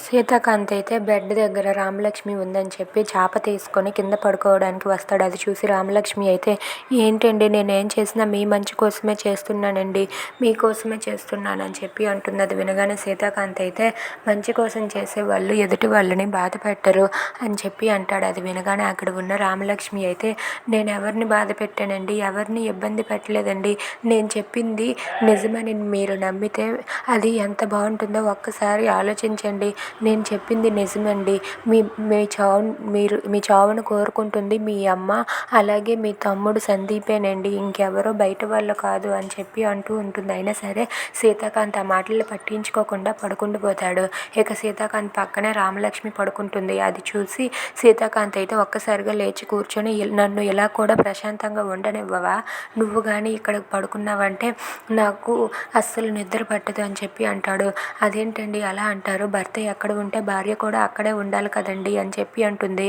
సీతాకాంత్ అయితే బెడ్ దగ్గర రామలక్ష్మి ఉందని చెప్పి చాప తీసుకొని కింద పడుకోవడానికి వస్తాడు. అది చూసి రామలక్ష్మి అయితే, ఏంటండి నేనేం చేసినా మీ మంచి కోసమే చేస్తున్నానండి, మీకోసమే చేస్తున్నానని చెప్పి అంటుంది. అది వినగానే సీతాకాంత్ అయితే, మంచి కోసం చేసేవాళ్ళు ఎదుటి వాళ్ళని బాధ పెట్టరు అని చెప్పి అంటాడు. అది వినగానే అక్కడ ఉన్న రామలక్ష్మి అయితే, నేను ఎవరిని బాధ పెట్టానండి, ఎవరిని ఇబ్బంది పెట్టలేదండి, నేను చెప్పింది నిజమని మీరు నమ్మితే అది ఎంత బాగుంటుందో ఒక్కసారి ఆలోచించండి, నేను చెప్పింది నిజమండి, మీ మీ చావు మీ చావును కోరుకుంటుంది మీ అమ్మ, అలాగే మీ తమ్ముడు సందీపేనండి, ఇంకెవరో బయట వాళ్ళు కాదు అని చెప్పి అంటూ ఉంటుంది. అయినా సరే సీతాకాంత్ ఆ మాటలు పట్టించుకోకుండా పడుకుండిపోతాడు. ఇక సీతాకాంత్ పక్కనే రామలక్ష్మి పడుకుంటుంది. అది చూసి సీతాకాంత్ అయితే ఒక్కసారిగా లేచి కూర్చొని, నన్ను ఇలా కూడా ప్రశాంతంగా ఉండనివ్వవా, నువ్వు కానీ ఇక్కడ పడుకున్నావంటే నాకు అస్సలు నిద్ర పట్టదు అని చెప్పి అంటాడు. అదేంటండి అలా అంటారు, భర్త ఎక్కడ ఉంటే భార్య కూడా అక్కడే ఉండాలి కదండి అని చెప్పి అంటుంది.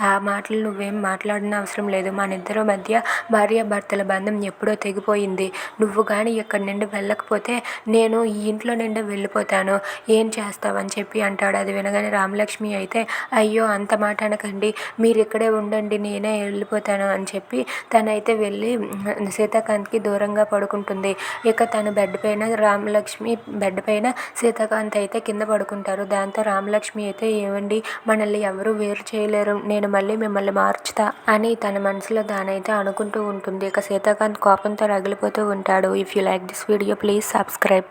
ఆ మాటలు నువ్వేం మాట్లాడిన అవసరం లేదు, మన ఇద్దరి మధ్య భార్యాభర్తల బంధం ఎప్పుడో తెగిపోయింది, నువ్వు కానీ ఇక్కడి నుండి వెళ్ళకపోతే నేను ఈ ఇంట్లో నుండి వెళ్ళిపోతాను, ఏం చేస్తావని చెప్పి అంటాడు. అది వినగానే రామలక్ష్మి అయితే, అయ్యో అంత మాట అనకండి, మీరు ఇక్కడే ఉండండి, నేనే వెళ్ళిపోతాను అని చెప్పి తనైతే వెళ్ళి సీతాకాంత్కి దూరంగా పడుకుంటుంది. ఇక తన బెడ్ పైన రామలక్ష్మి బెడ్ పైన సీతాకాంత్ అయితే కింద పడుకుంటారు. దాంతో రామలక్ష్మి అయితే, ఏమండి మనల్ని ఎవరు వేరు చేయలేరు, నేను మళ్ళీ మిమ్మల్ని మార్చుతా అని తన మనసులో దానైతే అనుకుంటూ ఉంటుంది. ఇక సీతాకాంత్ కోపంతో రగిలిపోతూ ఉంటాడు. If you like this video please subscribe.